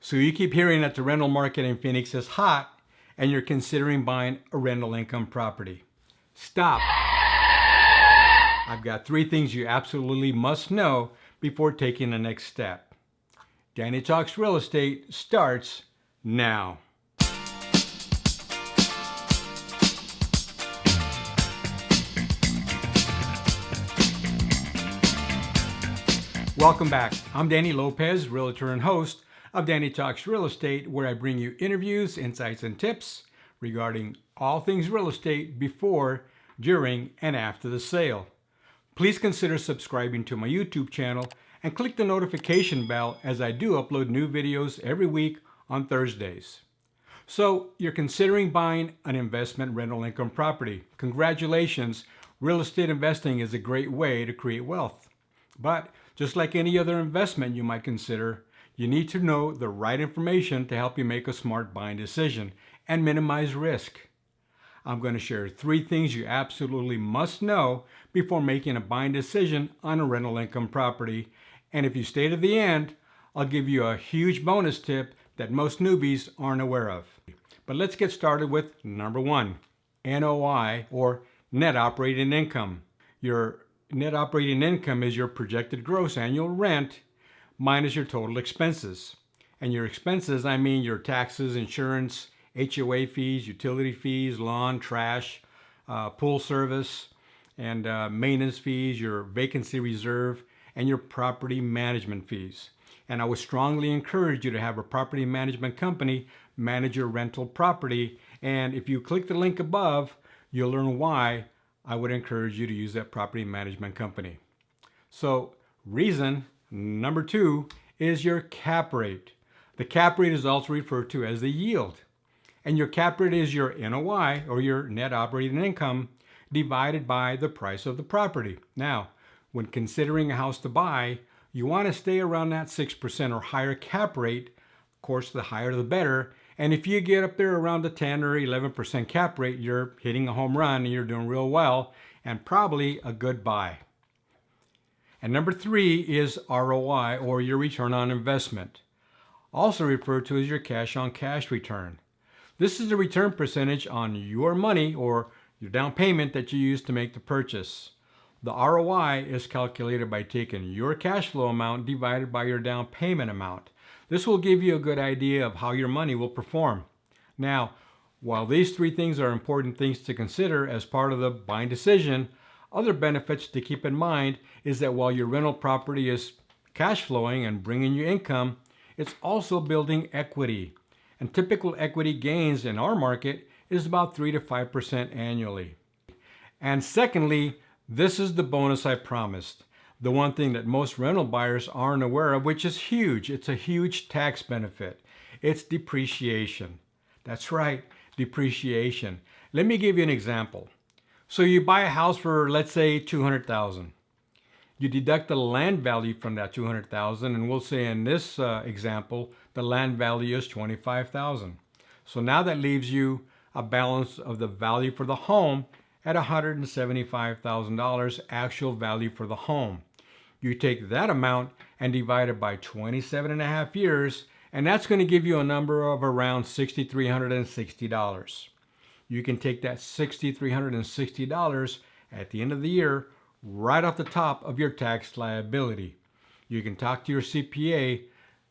So you keep hearing that the rental market in Phoenix is hot and you're considering buying a rental income property. Stop. I've got 3 things you absolutely must know before taking the next step. Danny Talks Real Estate starts now. Welcome back. I'm Danny Lopez, realtor and host of Danny Talks Real Estate, where I bring you interviews, insights, and tips regarding all things real estate before, during, and after the sale. Please consider subscribing to my YouTube channel and click the notification bell as I do upload new videos every week on Thursdays. So you're considering buying an investment rental income property. Congratulations, real estate investing is a great way to create wealth. But just like any other investment you might consider, you need to know the right information to help you make a smart buying decision and minimize risk. I'm going to share 3 things you absolutely must know before making a buying decision on a rental income property. And if you stay to the end, I'll give you a huge bonus tip that most newbies aren't aware of. But let's get started with number 1, NOI, or net operating income. Your net operating income is your projected gross annual rent minus your total expenses. And your expenses, I mean your taxes, insurance, HOA fees, utility fees, lawn, trash, pool service, and maintenance fees, your vacancy reserve, and your property management fees. And I would strongly encourage you to have a property management company manage your rental property. And if you click the link above, you'll learn why I would encourage you to use that property management company. So reason number 2 is your cap rate. The cap rate is also referred to as the yield. And your cap rate is your NOI, or your net operating income, divided by the price of the property. Now, when considering a house to buy, you want to stay around that 6% or higher cap rate. Of course, the higher the better. And if you get up there around the 10 or 11% cap rate, you're hitting a home run and you're doing real well and probably a good buy. And number 3 is ROI, or your return on investment, also referred to as your cash on cash return. This is the return percentage on your money or your down payment that you use to make the purchase. The ROI is calculated by taking your cash flow amount divided by your down payment amount. This will give you a good idea of how your money will perform. Now, while these 3 things are important things to consider as part of the buying decision, other benefits to keep in mind is that while your rental property is cash flowing and bringing you income, it's also building equity. And typical equity gains in our market is about 3 to 5% annually. And secondly, this is the bonus I promised. The one thing that most rental buyers aren't aware of, which is huge. It's a huge tax benefit. It's depreciation. That's right, depreciation. Let me give you an example. So you buy a house for, let's say, $200,000. You deduct the land value from that $200,000, and we'll say in this example, the land value is $25,000. So now that leaves you a balance of the value for the home at $175,000 actual value for the home. You take that amount and divide it by 27 and a half years, and that's going to give you a number of around $6,360. You can take that $6,360 at the end of the year right off the top of your tax liability. You can talk to your CPA,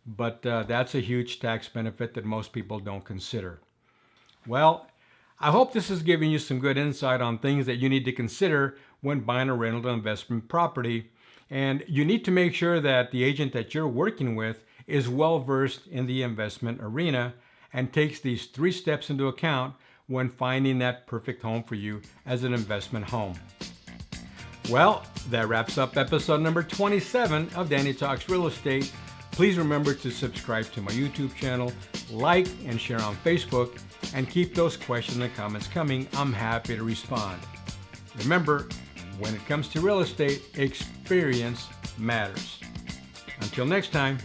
but that's a huge tax benefit that most people don't consider. Well, I hope this has given you some good insight on things that you need to consider when buying a rental investment property. And you need to make sure that the agent that you're working with is well versed in the investment arena and takes these 3 steps into account when finding that perfect home for you as an investment home. Well, that wraps up episode number 27 of Danny Talks Real Estate. Please remember to subscribe to my YouTube channel, like and share on Facebook, and keep those questions and comments coming. I'm happy to respond. Remember, when it comes to real estate, experience matters. Until next time.